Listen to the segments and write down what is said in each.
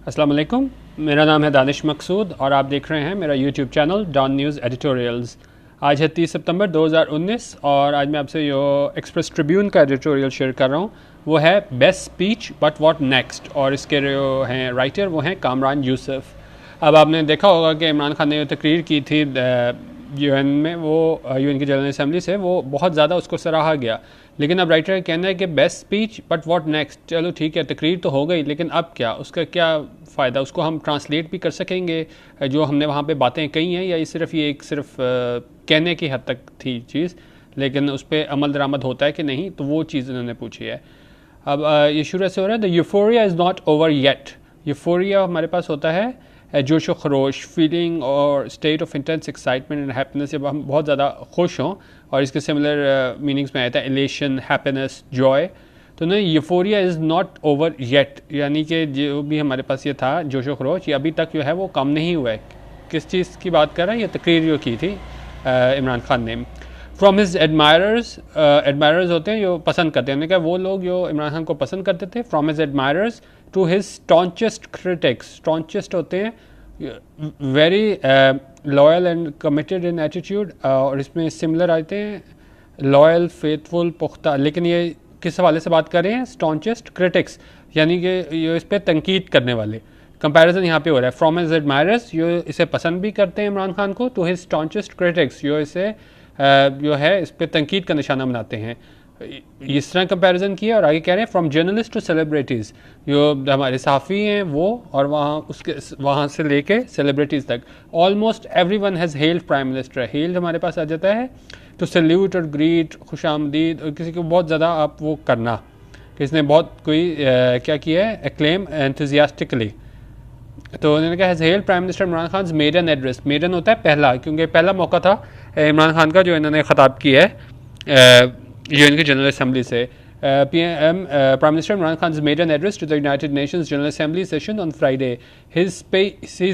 अस्सलाम वालेकुम, मेरा नाम है दानिश मकसूद और आप देख रहे हैं मेरा YouTube channel Dawn News editorials. आज है 30 सितंबर 2019 और आज मैं आपसे जो एक्सप्रेस ट्रिब्यून का एडिटोरियल शेयर कर रहा हूँ वो है best speech but what next, और इसके जो हैं राइटर वो हैं कामरान यूसुफ। अब आपने देखा होगा कि इमरान खान ने तकरीर की थी यूएन में, वो यूएन की जनरल असेंबली से, वो बहुत ज़्यादा उसको सराहा गया। लेकिन अब राइटर का कहना है कि best speech but what next. चलो ठीक है, तकरीर तो हो गई, लेकिन अब क्या, उसका क्या फ़ायदा? उसको हम ट्रांसलेट भी कर सकेंगे जो हमने वहाँ पे बातें कही हैं, या ये सिर्फ कहने की हद तक थी चीज़, लेकिन उस पर अमल दरामद होता है कि नहीं? तो वो चीज़ उन्होंने पूछी है। अब ये शुरू से हो रहा है, the euphoria is not over yet. Euphoria हमारे पास होता है जोश व खरोश, फीलिंग और state of intense excitement and happiness, जब हम बहुत ज़्यादा खुश हों, और इसके सिमिलर मीनिंग्स में आता है एलेशन, हैप्पीनेस, जॉय। तो ना euphoria is not over yet, यानी कि जो भी हमारे पास ये था जोश व खरोश, ये अभी तक जो है वो कम नहीं हुआ है। किस चीज़ की बात कर रहे हैं? ये तकरीर जो की थी इमरान खान ने। फ्रॉम हिज एडमायरर्स, एडमायरर्स होते हैं जो पसंद करते हैं, उन्होंने कहा वो लोग जो इमरान खान को पसंद करते थे। From his admirers to his staunchest critics, staunchest होते हैं very loyal and committed in attitude, और इसमें सिमिलर आते हैं लॉयल, फेथफुल, पुख्ता। लेकिन ये किस हवाले से बात कर रहे हैं? स्टॉन्चेस्ट क्रिटिक्स, यानी कि ये इस पर तनकीद करने वाले। कंपैरिजन यहाँ पे हो रहा है, फ्रॉम हिज एडमायरर्स जो इसे पसंद भी करते हैं इमरान खान को, टू हिज स्टॉन्चेस्ट क्रिटिक्स जो इसे जो है इस पर तनकीद का निशाना बनाते हैं। इस तरह कंपैरिजन किया, और आगे कह रहे हैं फ्रॉम जर्नलिस्ट टू सेलिब्रिटीज़, जो हमारे सहाफ़ी हैं वो, और वहाँ से लेके सेलिब्रिटीज़ तक, almost every one has held prime minister. Held हमारे पास आ जाता है टू सैल्यूट और ग्रीट, खुशामदीद, और किसी को बहुत ज़्यादा आप वो करना, किसने बहुत कोई क्या किया है, एक्लेम एंथुजियास्टिकली। तो उन्होंने कहा has held prime minister Imran Khan maiden address. Maiden होता है पहला, क्योंकि पहला मौका था इमरान खान का जो इन्होंने ख़ताब किया है यूएन की जनरल असेंबली से। PM Prime Minister Imran Khan's made an address to the United Nations General Assembly session on Friday. His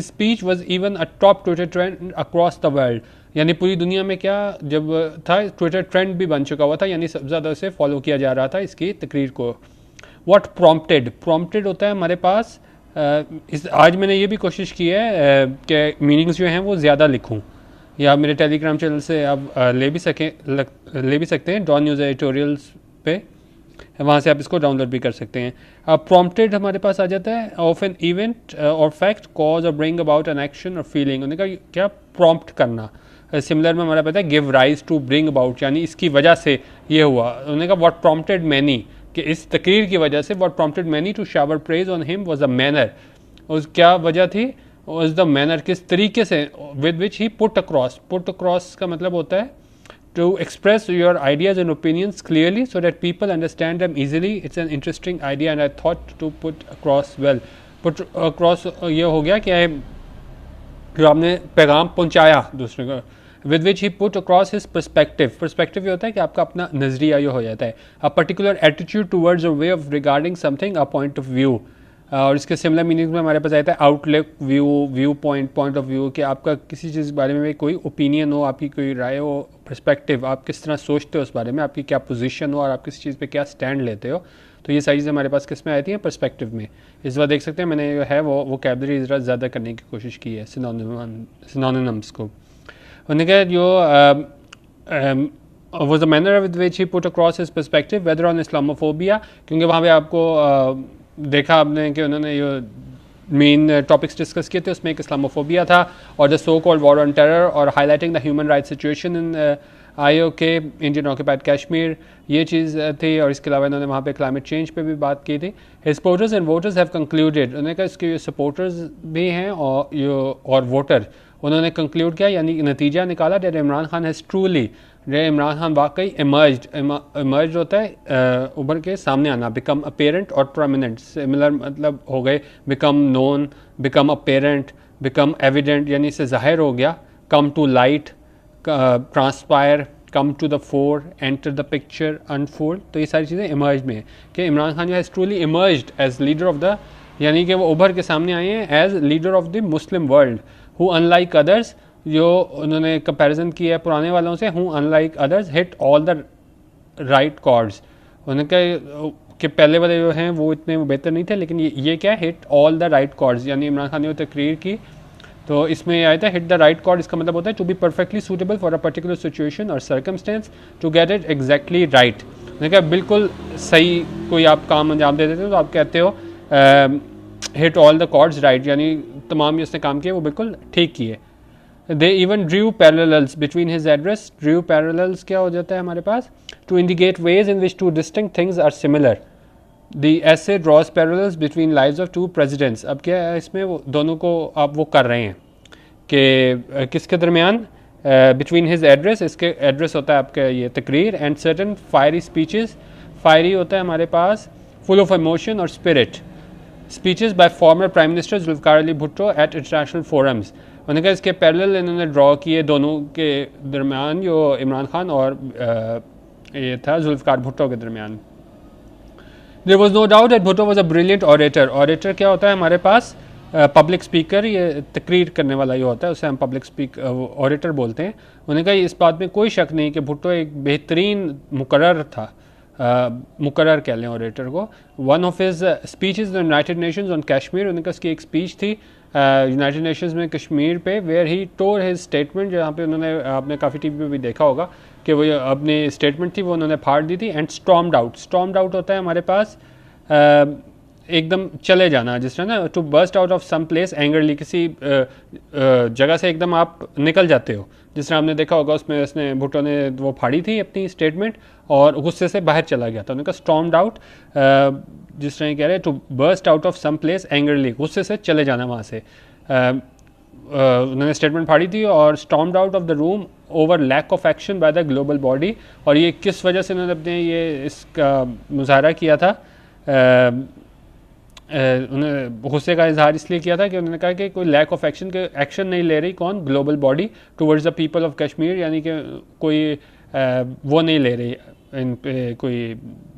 speech was even a top Twitter trend across the world. यानी पूरी दुनिया में क्या जब था, Twitter trend भी बन चुका हुआ था, यानी सबसे ज़्यादा उसे फॉलो किया जा रहा था इसकी तकरीर को। What prompted? Prompted होता है हमारे पास आज मैंने ये भी कोशिश की है कि मीनिंग्स जो हैं वो ज़्यादा लिखूँ, या मेरे टेलीग्राम चैनल से आप ले भी सकते हैं, डॉन न्यूज़ एडिटोरियल्स पे, वहाँ से आप इसको डाउनलोड भी कर सकते हैं। अब प्रॉम्प्टेड हमारे पास आ जाता है ऑफ एन इवेंट और फैक्ट, कॉज और ब्रिंग अबाउट एन एक्शन और फीलिंग। उन्होंने कहा क्या प्रॉम्प्ट करना, सिमिलर में हमारा पता है give rise to, bring about, यानी इसकी वजह से ये हुआ। उन्होंने कहा व्हाट प्रॉम्प्टेड मैनी, कि इस तकरीर की वजह से, what prompted many to shower praise on him was a manner. उस क्या वजह थी? वाज द मैनर, किस तरीके से, with which he put across. Put across का मतलब होता है to express your ideas and opinions clearly so that people understand them easily. It's an interesting idea and I thought to put across well. Put across ये हो गया कि जो आपने पैगाम पहुंचाया दूसरे को, with which he put across his perspective. Perspective ये होता है कि आपका अपना नज़रिया ये हो जाता है, a particular attitude towards a way of regarding something, a point of view. और इसके सिमिलर मीनिंग में हमारे पास आता है outlook, view point, point of view, कि आपका किसी चीज़ के बारे में कोई ओपिनियन हो, आपकी कोई राय हो, पर्सपेक्टिव, आप किस तरह सोचते हो उस बारे में, आपकी क्या पोजीशन हो, और आप किसी चीज़ पे क्या स्टैंड लेते हो। तो ये सारी चीज़ें हमारे पास किस में आती हैं? पर्सपेक्टिव में। इस बार देख सकते हैं मैंने जो है वो वोकैबुलरी ज़्यादा करने की कोशिश की है, सिनोनिम्स को। उन्होंने कहा जो was the manner with which he put across his perspective whether on Islamophobia, क्योंकि वहाँ पे आपको देखा आपने कि उन्होंने ये मेन टॉपिक्स डिस्कस किए थे, उसमें एक इस्लामोफोबिया था, और the so called war on terror, और highlighting the human rights situation in IOK, Indian occupied Kashmir, ये चीज़ थी। और इसके अलावा इन्होंने वहाँ पे क्लाइमेट चेंज पे भी बात की थी। His supporters and voters have concluded, उन्होंने कहा इसके सपोर्टर्स भी हैं और वोटर, उन्होंने कंक्लूड किया, यानी नतीजा निकाला, that Imran Khan has truly, Imran Khan वाकई इमर्ज होता है उभर के सामने आना, बिकम अपेरेंट और प्रोमिनेंट, सिमिलर मतलब हो गए, become known, become apparent, become evident, यानी इससे जाहिर हो गया, come to light, transpire, come to the fore, enter the picture, unfold. तो ये सारी चीज़ें इमर्ज में है कि इमरान खान जो है truly emerged as leader of the, यानी कि वो उभर के सामने आए हैं as leader of the Muslim world, who unlike others, जो उन्होंने कंपैरिजन किया है पुराने वालों से, who unlike others hit all the right chords. उन्होंने कहा कि पहले वाले जो हैं वो इतने बेहतर नहीं थे, लेकिन ये क्या है, hit all the right chords, यानी इमरान खान ने वो तकरीर की तो इसमें आया था हिट द राइट कॉर्ड, इसका मतलब होता है to be perfectly suitable for a particular situation और circumstance to get it exactly right. देखा बिल्कुल सही कोई आप काम अंजाम दे देते हो तो आप कहते हो hit all the chords right, यानी तमाम जिसने काम किए वो बिल्कुल ठीक किए। They even drew parallels between his address. Drew parallels क्या हो जाता है हमारे पास, to indicate ways in which two distinct things are similar. The essay draws parallels between lives of two presidents. अब क्या है इसमें, वो दोनों को आप वो कर रहे हैं कि किसके दरमियान, बिटवीन हिज एड्रेस, इसके एड्रेस होता है आपका ये तकरीर, and certain fiery speeches. Fiery होता है हमारे पास फुल ऑफ इमोशन और spirit speeches by former prime minister Zulfikar Ali Bhutto at international forums. उन्होंने कहा इसके पैरेलल इन्होंने ड्रॉ किए दोनों के दरमियान, जो इमरान खान और ये था जुल्फ़िकार भुट्टो के दरमियान। There was no doubt that Bhutto was a brilliant orator. Orator क्या होता है हमारे पास, पब्लिक स्पीकर, ये तकरीर करने वाला ये होता है, उसे हम पब्लिक ऑरेटर बोलते हैं। उन्होंने कहा इस बात में कोई शक नहीं कि भुट्टो एक बेहतरीन मुकर्रर था, मुकर्रर कह लें ऑरेटर को। One of his speeches United Nations on Kashmir, उन्होंने कहा उसकी एक स्पीच थी यूनाइटेड नेशंस में कश्मीर पे, where he tore his statement, जहाँ पे उन्होंने, आपने काफ़ी टीवी पे भी देखा होगा कि वो अपनी स्टेटमेंट थी वो उन्होंने फाड़ दी थी। And stormed out. Stormed out होता है हमारे पास एकदम चले जाना, जिस तरह ना to burst out of some place angrily, किसी जगह से एकदम आप निकल जाते हो, जिस तरह आपने देखा होगा उसमें उसने भुट्टो ने वो फाड़ी थी अपनी स्टेटमेंट और गुस्से से बाहर चला गया था। उन्होंने कहा स्टॉर्म्ड आउट, जिस तरह कह रहे हैं to burst out of some place angrily, गुस्से से चले जाना वहाँ से। उन्होंने स्टेटमेंट फाड़ी थी और stormed out of the room over lack of action by the global body. और ये किस वजह से उन्होंने अपने ये इसका मुजाहरा किया था, उन्होंने गुस्से का इजहार इसलिए किया था कि उन्होंने कहा कि कोई लैक ऑफ एक्शन के एक्शन नहीं ले रही कौन, global body towards the people of Kashmir, यानी कि कोई वो नहीं ले रही इन पे कोई,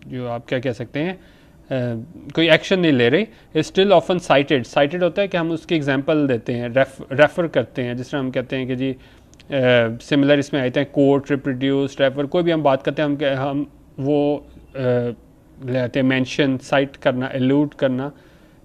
जो आप क्या कह सकते हैं, कोई एक्शन नहीं ले रही। Still often cited. साइटेड होता है कि हम उसकी एग्जांपल देते हैं, रेफ़र करते हैं, जिस तरह हम कहते हैं कि जी सिमिलर इसमें आते हैं कोट, रिप्रोड्यूस, रेफ़र, कोई भी हम बात करते हैं हम वो लेते हैं मेंशन, साइट करना, एलूड करना,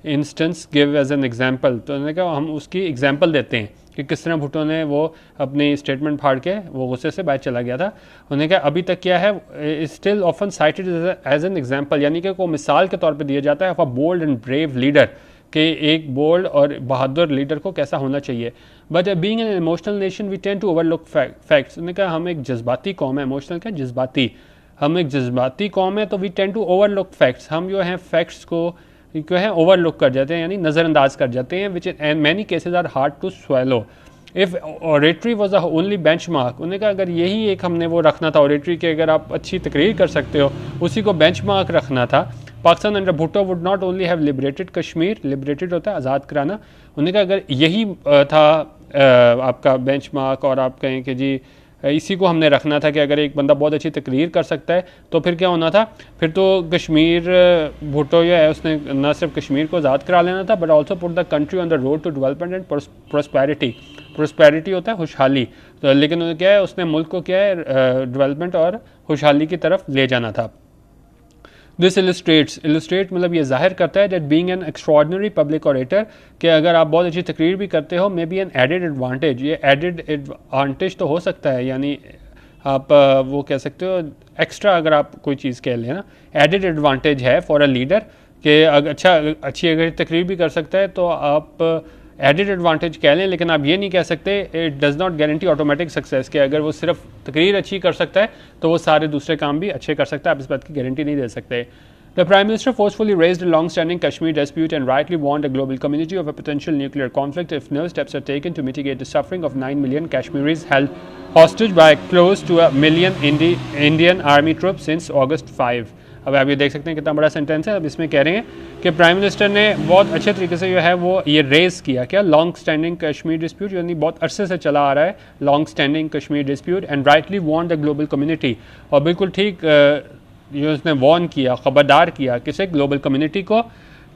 instance, give as an example. तो उन्होंने कहा हम उसकी एग्जांपल देते हैं कि किस तरह भुट्टो ने वो अपनी स्टेटमेंट फाड़ के वो गुस्से से बाहर चला गया था। उन्होंने कहा अभी तक क्या है, still often cited as an example, यानी कि को मिसाल के तौर पे दिया जाता है of a bold and brave leader, कि एक बोल्ड और बहादुर लीडर को कैसा होना चाहिए। But being an emotional nation we tend to overlook facts. उन्होंने कहा हम एक जज्बाती कौम है, इमोशनल क्या, जज्बाती, हम एक जज्बाती कौम है, तो we tend to overlook facts, हम जो हैं फैक्ट्स को जो है ओवरलुक कर जाते हैं, यानी नज़रअंदाज कर जाते हैं, which in many cases are hard to swallow. If oratory was a only benchmark, उन्होंने कहा अगर यही एक हमने वो रखना था ऑरेटरी के, अगर आप अच्छी तकरीर कर सकते हो उसी को बेंच मार्क रखना था, Pakistan under Bhutto would not only have liberated Kashmir, liberated होता है आज़ाद कराना। उन्होंने कहा अगर यही था आपका बेंच मार्क, और आप कहें कि जी इसी को हमने रखना था कि अगर एक बंदा बहुत अच्छी तकरीर कर सकता है तो फिर क्या होना था, फिर तो कश्मीर, भुट्टो जो है उसने न सिर्फ कश्मीर को आज़ाद करा लेना था, but also put the country on the road to development and prosperity. Prosperity होता है खुशहाली, तो लेकिन क्या है उसने मुल्क को क्या है डेवलपमेंट और खुशहाली की तरफ ले जाना था। दिस इलस्ट्रेट मतलब ये जाहिर करता है that being an extraordinary public orator, कि अगर आप बहुत अच्छी तकरीर भी करते हो, may be an added advantage, ये एडेड एडवांटेज तो हो सकता है, यानी आप वो कह सकते हो एक्स्ट्रा, अगर आप कोई चीज़ कह लें ना, एडेड एडवांटेज है फॉर अ लीडर कि अगर अच्छी अगर तकरीर भी कर सकता है तो आप एडेड एडवांटेज कह लें, लेकिन आप ये नहीं कह सकते it does not guarantee automatic success, कि अगर वो सिर्फ तकरीर अच्छी कर सकता है तो वो सारे दूसरे काम भी अच्छे कर सकता है, आप इस बात की गारंटी नहीं दे सकते। The Prime Minister forcefully raised a long-standing Kashmir dispute and rightly warned a global community of a potential nuclear conflict if no steps are taken to mitigate the suffering of 9 million Kashmiris held hostage by close to a million Indian army troops since August 5. अब आप ये देख सकते हैं कितना बड़ा sentence है। अब इसमें कह रहे हैं कि प्राइम मिनिस्टर ने बहुत अच्छे तरीके से जो है वो ये रेज़ किया, क्या, लॉन्ग स्टैंडिंग कश्मीर डिस्प्यूट, यानी बहुत अरसे से चला आ रहा है long standing Kashmir dispute, and rightly warn the global community, और बिल्कुल ठीक ये उसने वार्न किया, ख़बरदार किया किसे, ग्लोबल कम्युनिटी को,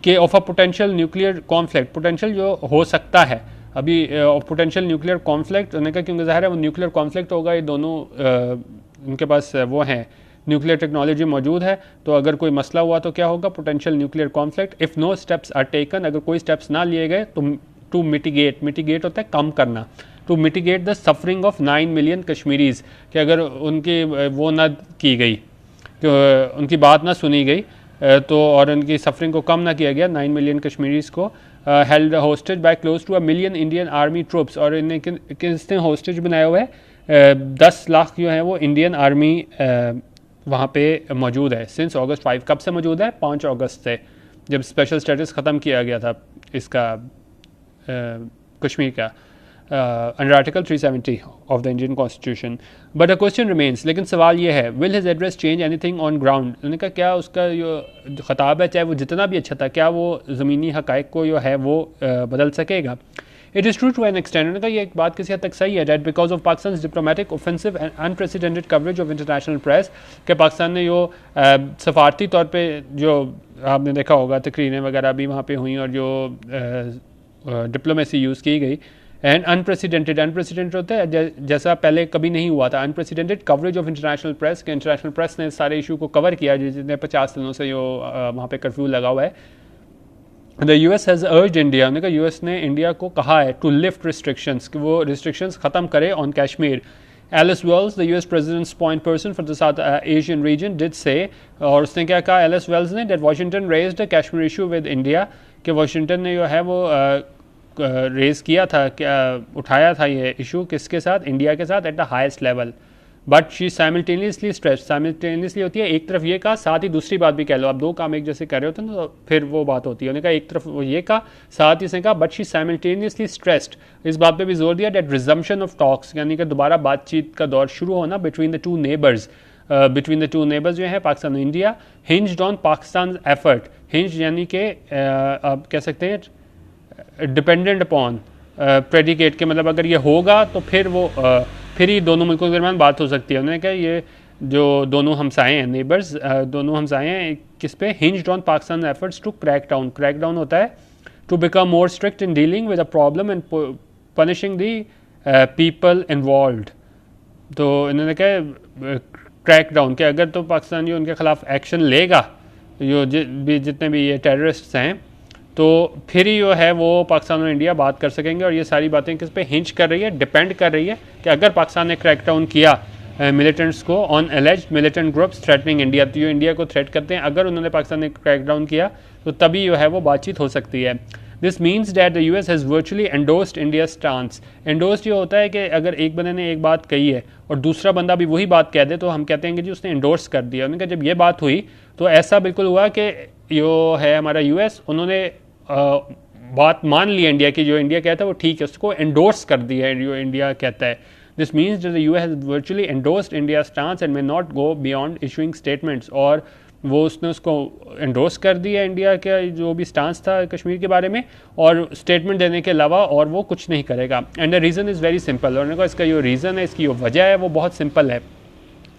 कि of a potential nuclear conflict, potential जो हो सकता है अभी पोटेंशियल न्यूक्लियर कॉन्फ्लिक्ट, उन्होंने कहा क्योंकि ज़ाहिर है वो न्यूक्लियर कॉन्फ्लिक्ट होगा, ये दोनों उनके पास वो हैं न्यूक्लियर टेक्नोलॉजी मौजूद है, तो अगर कोई मसला हुआ तो क्या होगा, potential nuclear conflict. If no steps are taken, अगर कोई स्टेप्स ना लिए गए तो टू मिटिगेट होता है कम करना, to mitigate the suffering of 9 million Kashmiris, कि अगर उनकी वो ना की गई, कि उनकी बात ना सुनी गई, तो और उनकी सफरिंग को कम ना किया गया 9 मिलियन कश्मीरीज को, held hostage by close to 1 million Indian army troops, और इन्हें किसने होस्टेज बनाया हुआ है, 10 लाख जो है वो इंडियन आर्मी वहाँ पे मौजूद है। सिंस अगस्त 5, कब से मौजूद है, 5 अगस्त से, जब स्पेशल स्टेटस ख़त्म किया गया था इसका कश्मीर का, under article 370 of the Indian constitution. But a question remains, लेकिन सवाल ये है, will his address change anything on ground, उन्होंने कहा क्या उसका जो खिताब है चाहे वो जितना भी अच्छा था, क्या वो ज़मीनी हक़ाइक़ को जो है वो बदल सकेगा। It is true to an extent, उन्होंने कहा ये एक बात किसी हद तक सही है, that because of Pakistan diplomatic offensive and unprecedented coverage of international press, कि पाकिस्तान ने जो सफारती तौर पर जो आपने देखा होगा तकरीरें वगैरह भी वहाँ पर हुई, और जो डिप्लोमेसी यूज़ की गई, एंड अनप्रेसिडेंटेड होता है जैसा पहले कभी नहीं हुआ था, unprecedented coverage of international press, के इंटरनेशनल प्रेस ने सारे इशू को कवर किया, जितने 50 दिनों से जो वहाँ पे कर्फ्यू लगा हुआ है। The US has urged India, उन्होंने कहा यूएस ने इंडिया को कहा है टू लिफ्ट रिस्ट्रिक्शंस, कि वो रिस्ट्रिक्शंस ख़त्म करे on Kashmir. Alice Wells, the US president's point person for the South Asian region, did say, और उसने क्या कहा एलिस वेल्स ने, that Washington raised the Kashmir issue with India, कि वाशिंगटन ने जो है वो रेज़ किया था, क्या उठाया था ये इशू किसके साथ, इंडिया के साथ, at the highest level. But she simultaneously stress, simultaneously होती है एक तरफ ये कहा, साथ ही दूसरी बात भी कह लो, आप दो काम एक जैसे कर रहे होते हैं तो फिर वो बात होती है, उन्होंने कहा एक तरफ वो ये कहा, साथ ही उसने कहा बट शी साइमल्टेनियसली स्ट्रेस्ड, इस बात पे भी जोर दिया दैट रिजम्पशन ऑफ टॉक्स, यानी कि दोबारा बातचीत का दौर शुरू होना बिटवीन द टू नेबर्स, जो है पाकिस्तान और India, hinged on Pakistan effort, hinge यानी कि आप कह सकते हैं डिपेंडेंट अपॉन, प्रेडिकेट के मतलब अगर ये होगा तो फिर वो फिर ही दोनों मुल्कों के दरमियान बात हो सकती है। उन्होंने कहा ये जो दोनों हमसाए हैं, नेबर्स दोनों हमसाए हैं, किस पे, hinged on Pakistan efforts to crack down होता है to become more strict in dealing with a problem and punishing the people involved. तो इन्होंने कहा क्रैक डाउन के अगर तो पाकिस्तान जो उनके खिलाफ एक्शन लेगा, जो जितने भी ये टेररिस्ट्स हैं, तो फिर ही जो है वो पाकिस्तान और इंडिया बात कर सकेंगे। और ये सारी बातें किस पे हिंच कर रही है, डिपेंड कर रही है कि अगर पाकिस्तान ने क्रैकडाउन किया मिलिटेंट्स को on एलिज्ड militant groups threatening India, तो जो इंडिया को थ्रेट करते हैं, अगर उन्होंने पाकिस्तान ने क्रैकडाउन किया तो तभी जो है वो बातचीत हो सकती है। This means that the US has virtually endorsed India stance. Endorsed ये होता है कि अगर एक बंदे ने एक बात कही है और दूसरा बंदा भी वही बात कह दे तो हम कहते हैं कि जी उसने एंडोर्स कर दिया। उन्होंने कहा जब ये बात हुई तो ऐसा बिल्कुल हुआ कि जो है हमारा यूएस, उन्होंने बात मान ली इंडिया की, जो इंडिया कहता है वो ठीक है, उसको एंडोर्स कर दिया है जो इंडिया कहता है। This means that the US has virtually endorsed India stance and may not go beyond issuing statements, और वो उसने उसको एंडोर्स कर दिया इंडिया का जो भी स्टांस था कश्मीर के बारे में, और स्टेटमेंट देने के अलावा और वो कुछ नहीं करेगा। And the reason is very simple, और उन्होंने कहा इसका जो रीज़न है, इसकी जो वजह है वो बहुत सिंपल है।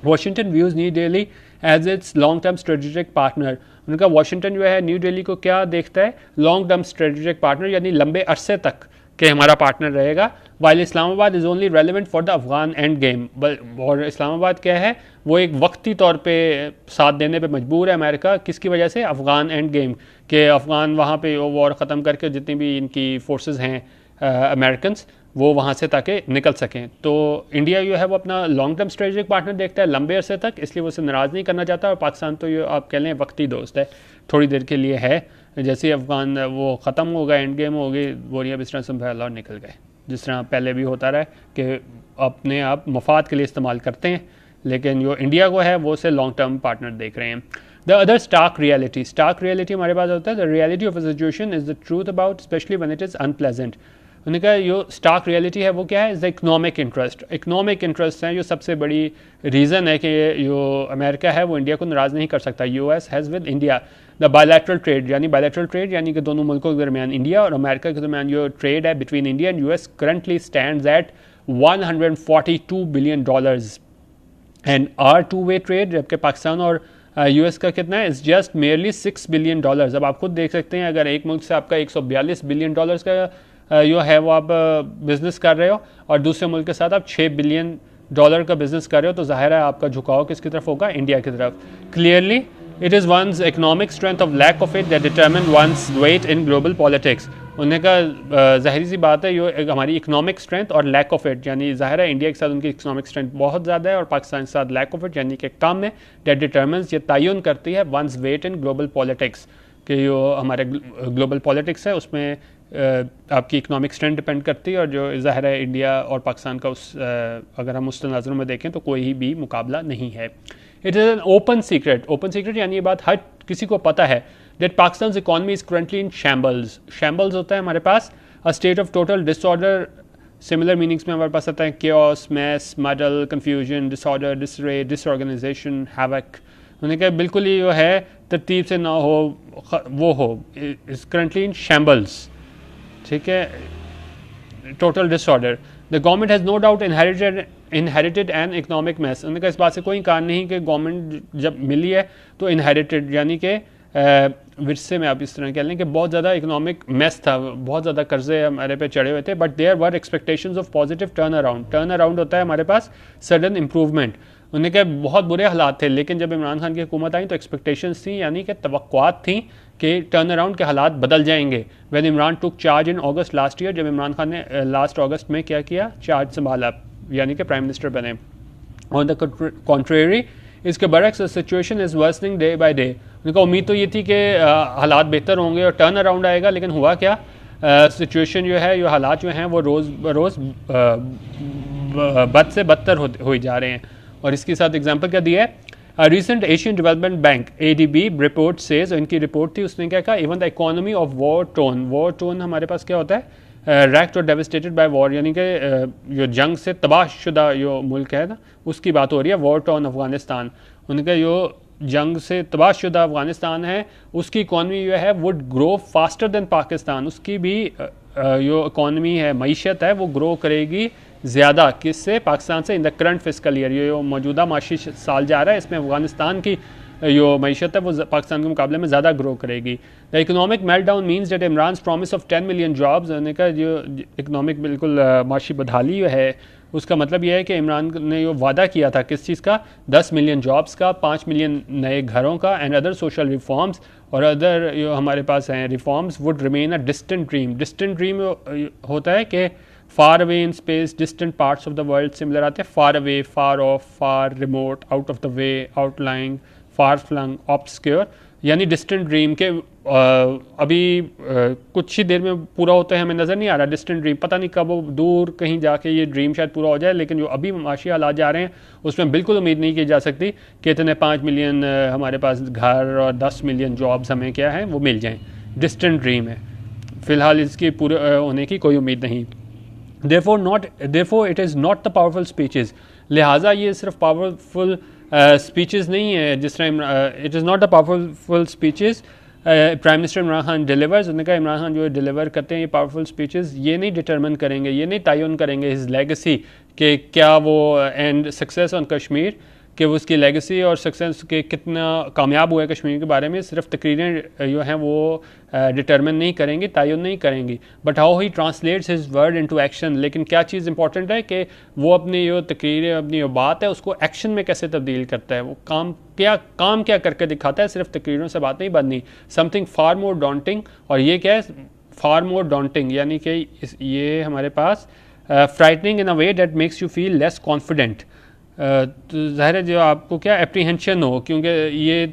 Washington views New Delhi as its long term strategic partner. उनका वाशिंगटन जो है न्यू दिल्ली को क्या देखता है, लॉन्ग टर्म स्ट्रेटेजिक पार्टनर, यानी लंबे अरसे तक के हमारा पार्टनर रहेगा। While Islamabad is only relevant for the Afghan end game, और इस्लामाबाद क्या है, वो एक वक्ती तौर पे साथ देने पे मजबूर है अमेरिका, किसकी वजह से, अफगान एंड गेम, के अफगान वहाँ पे वॉर ख़त्म करके जितनी भी इनकी फोर्सेस हैं अमेरिकन, वो वहाँ से ताकि निकल सकें। तो इंडिया जो है वो अपना लॉन्ग टर्म स्ट्रेटेजिक पार्टनर देखता है लंबे अरसे तक, इसलिए वो उसे नाराज़ नहीं करना चाहता। और पाकिस्तान तो ये आप कह लें वक्ती दोस्त है, थोड़ी देर के लिए है, जैसे ही अफगान वो ख़त्म हो गया, एंड गेम हो गई, बोरियाँ बिस्तरा संभाला और निकल गए, जिस तरह पहले भी होता रहा कि अपने आप मफाद के लिए इस्तेमाल करते हैं, लेकिन जो इंडिया को है वो उसे लॉन्ग टर्म पार्टनर देख रहे हैं। द अदर स्टार्क रियलिटी हमारे पास होता है, the reality of a situation is the truth about specially when it is unpleasant. उन्होंने कहा जो स्टार्क रियलिटी है वो क्या है, इज़ द इकनॉमिक इंटरेस्ट हैं, जो सबसे बड़ी रीज़न है कि जो अमेरिका है वो इंडिया को नाराज़ नहीं कर सकता। US has with India the bilateral trade, यानी कि दोनों मुल्कों के दरमियान, इंडिया और अमेरिका के दरमियान जो ट्रेड है between India and US currently stands at $142 billion, and are two way trade, जबकि पाकिस्तान और यूएस का कितना है, इज़ जस्ट मेयरली $6 बिलियन। अब आप खुद देख सकते हैं, अगर एक मुल्क से आपका $142 बिलियन का जो है वो आप बिज़नेस कर रहे हो और दूसरे मुल्क के साथ आप $6 बिलियन डॉलर का बिजनेस कर रहे हो तो जाहिर है आपका झुकाव किसकी तरफ होगा, इंडिया की तरफ। Clearly it is one's economic strength of lack of it that determine one's weight in global politics. उन्होंने कहा ज़ाहिर सी बात है ये हमारी इकोनॉमिक स्ट्रेंथ और लैक ऑफ इट, यानी ज़ाहिर है इंडिया के साथ उनकी इकोनॉमिक स्ट्रेंथ बहुत ज़्यादा है और पाकिस्तान के साथ लैक ऑफ इट यानी कि कम है, दैट डिटरमिन्स, ये तयन करती है one's weight in global politics, कि जो हमारे ग्लोबल पॉलिटिक्स है उसमें आपकी इकोनॉमिक स्ट्रेंथ डिपेंड करती है, और जो ज़ाहिर है इंडिया और पाकिस्तान का अगर हम उस तनाज़ुर में देखें तो कोई भी मुकाबला नहीं है। It is an open secret यानी ये बात हर किसी को पता है that Pakistan's economy is currently in shambles. Shambles होता है हमारे पास a state of total disorder, similar meanings में हमारे पास आता है chaos, mess, muddle, confusion, disorder, disarray, disorganization, havoc. उन्होंने कहा बिल्कुल ही वो है तरतीब से ना हो, वो हो, is currently in shambles, ठीक है, total disorder. The government has no doubt inherited an economic mess. उन्होंने कहा इस बात से कोई इनकार नहीं कि गवर्नमेंट जब मिली है तो inherited यानी कि विरसे में आप इस तरह कह लें कि बहुत ज़्यादा इकोनॉमिक मेस था, बहुत ज़्यादा कर्जे हमारे पे चढ़े हुए थे, but there were expectations of positive turn around होता है हमारे पास सडन इंप्रूवमेंट। उन्हें कहा बहुत बुरे हालात थे, लेकिन जब इमरान खान की हुकूमत आई तो एक्सपेक्टेशंस थी, यानी कि तवक्कुआत थी कि टर्न अराउंड के हालात बदल जाएंगे। When Imran took charge in August last year, जब इमरान खान ने लास्ट अगस्त में क्या किया, चार्ज संभाला, यानी कि प्राइम मिनिस्टर बने। ऑन द कॉन्ट्रेरी इसके बरक्स situation is worsening day by day. उनका उम्मीद तो ये थी कि हालात बेहतर होंगे और टर्न अराउंड आएगा, लेकिन हुआ क्या, सिचुएशन जो है, ये हालात जो हैं वो रोज़ बरोज़ बद से बदतर हो जा रहे हैं। और इसके साथ एग्जांपल क्या दिया है, recent Asian development bank ADB report says, इनकी रिपोर्ट थी, उसने क्या कहा, even the economy of war tone हमारे पास क्या होता है, रैक्ड और डेविस्टेटेड बाय वॉर, यानी कि जो जंग से तबाहशुदा जो मुल्क है ना उसकी बात हो रही है, वॉर टोन अफगानिस्तान। उनका जो जंग से तबाहशुदा अफगानिस्तान है उसकी इकॉनमी जो है would grow faster than Pakistan, उसकी भी जो इकॉनमी है, मईशत है, वो ग्रो करेगी ज़्यादा किससे, पाकिस्तान से, in the current fiscal year. ये जो मौजूदा माशी साल जा रहा है इसमें अफगानिस्तान की जो मईशत है वो पाकिस्तान के मुकाबले में ज़्यादा ग्रो करेगी। The economic meltdown means that Imran promise of 10 million jobs, यानी का जो इकोनॉमिक बिल्कुल माशी बदहाली है, उसका मतलब यह है कि इमरान ने जो वादा किया था किस चीज़ का, 10 मिलियन जॉब्स का, 5 मिलियन नए घरों का, एंड अदर सोशल रिफॉर्म्स और अदर जो हमारे पास हैं reforms would remain a distant dream. Distant dream होता है कि far away in space, distant parts of the world similar आते हैं, far away, far off, far remote, out of the way, outlying, far flung, obscure, यानी distant dream के अभी कुछ ही देर में पूरा होता है, हमें नज़र नहीं आ रहा डिस्टेंट ड्रीम, पता नहीं कब वो दूर कहीं जाके ये ड्रीम शायद पूरा हो जाए, लेकिन जो अभी माशी हालात जा रहे हैं उसमें बिल्कुल उम्मीद नहीं की जा सकती कि इतने 5 मिलियन हमारे पास घर और 10 मिलियन जॉब्स हमें क्या है वो मिल जाएं। डिस्टेंट ड्रीम है, फ़िलहाल इसकी पूरे होने की कोई उम्मीद नहीं। Therefore it is not the powerful speeches, लिहाजा ये सिर्फ पावरफुल स्पीचेस नहीं है, जिस तरह it is not the powerful speeches prime minister Imran Khan delivers. उन्होंने कहा इमरान खान जो डिलीवर करते हैं ये पावरफुल स्पीचेस, ये नहीं डिटरमिन करेंगे, ये नहीं तयन करेंगे हिज लेगेसी, कि क्या वो एंड सक्सेस ऑन कश्मीर, कि वो उसकी लेगेसी और सक्सेस के कितना कामयाब हुआ है कश्मीर के बारे में सिर्फ तकरीरें जो हैं वो डिटरमिन नहीं करेंगी, तयन नहीं करेंगी, but how he translates his word into action. लेकिन क्या चीज़ इंपॉर्टेंट है कि वो अपनी जो तकरीरें, अपनी जो बात है उसको एक्शन में कैसे तब्दील करता है, वो काम क्या करके दिखाता है, सिर्फ तकरीरों से बात नहीं बननी। समथिंग फार मोर डॉन्टिंग, और ये क्या है, फार मोर डॉन्टिंग, यानी कि ये हमारे पास frightening in a way that makes you feel less confident. तो ज़ाहिर है जो आपको क्या एप्रीहेंशन हो, क्योंकि ये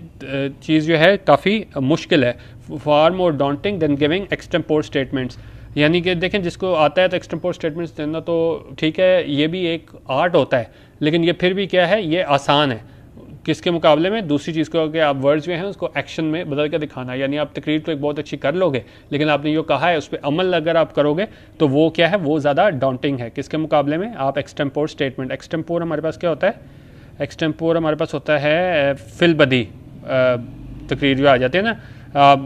चीज़ जो है काफ़ी मुश्किल है। Far more daunting than giving extempore statements, यानी कि देखें जिसको आता है तो एक्सटेम्पोर स्टेटमेंट्स देना तो ठीक है, ये भी एक आर्ट होता है, लेकिन ये फिर भी क्या है, ये आसान है किसके मुकाबले में, दूसरी चीज़ को कि आप वर्ड्स जो हैं उसको एक्शन में बदल कर दिखाना। यानी आप तकरीर तो एक बहुत अच्छी कर लोगे, लेकिन आपने जो कहा है उस पर अमल अगर आप करोगे तो वो क्या है, वो ज़्यादा डॉन्टिंग है किसके मुकाबले में, आप एक्सटेम्पोर स्टेटमेंट। एक्सटेम्पोर हमारे पास क्या होता है, एक्सटेम्पोर हमारे पास होता है फिलबदी तकरीर जो आ जाती है ना, आप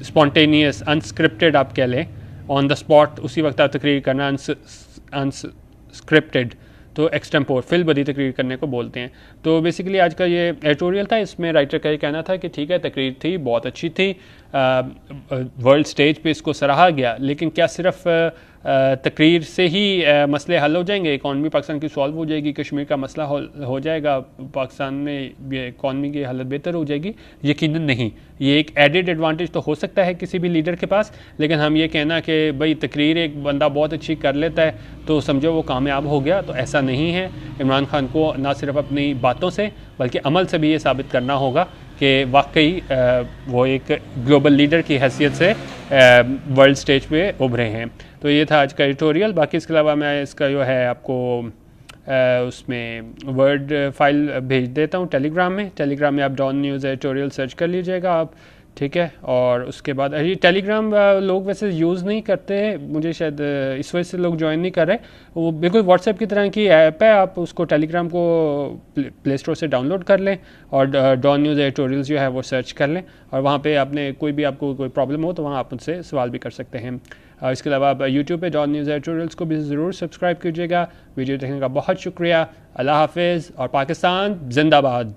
स्पॉन्टेनियस, अनस्क्रिप्टेड आप कह लें, ऑन द स्पॉट उसी वक्त आप तकरीर करना, अनस्क्रिप्टेड, तो एक्सटेम्पोर फिलबदी तकरीर करने को बोलते हैं। तो बेसिकली आज का ये एडिटोरियल था, इसमें राइटर का ये कहना था कि ठीक है तकरीर थी, बहुत अच्छी थी, वर्ल्ड स्टेज पे इसको सराहा गया, लेकिन क्या सिर्फ तकरीर से ही मसले हल हो जाएंगे, इकॉनमी पाकिस्तान की सॉल्व हो जाएगी, कश्मीर का मसला हो जाएगा, पाकिस्तान में इकॉनमी की हालत बेहतर हो जाएगी, यकीनन नहीं। ये एक एडेड एडवांटेज तो हो सकता है किसी भी लीडर के पास, लेकिन हम ये कहना कि भाई तकरीर एक बंदा बहुत अच्छी कर लेता है तो समझो वो कामयाब हो गया, तो ऐसा नहीं है। इमरान खान को ना सिर्फ अपनी बातों से बल्कि अमल से भी ये साबित करना होगा कि वाकई वो एक ग्लोबल लीडर की हैसियत से वर्ल्ड स्टेज पे उभरे हैं। तो ये था आज का एडिटोरियल। बाकी इसके अलावा मैं इसका जो है आपको उसमें वर्ड फाइल भेज देता हूँ टेलीग्राम में आप डॉन न्यूज़ एडिटोरियल सर्च कर लीजिएगा आप, ठीक है। और उसके बाद ये टेलीग्राम लोग वैसे यूज़ नहीं करते, मुझे शायद इस वजह से लोग ज्वाइन नहीं कर रहे। वो बिल्कुल व्हाट्सएप की तरह की ऐप है, आप उसको टेलीग्राम को प्ले स्टोर से डाउनलोड कर लें और डॉन न्यूज़ एडिटोरियल्स जो है वो सर्च कर लें, और वहाँ पे आपने आपको कोई प्रॉब्लम हो तो वहाँ आप उनसे सवाल भी कर सकते हैं। इसके अलावा आप यूट्यूब पे डॉन न्यूज़ एडिटोरियल्स को भी ज़रूर सब्सक्राइब कीजिएगा। वीडियो देखने का बहुत शुक्रिया। अल्लाह हाफिज़ और पाकिस्तान जिंदाबाद।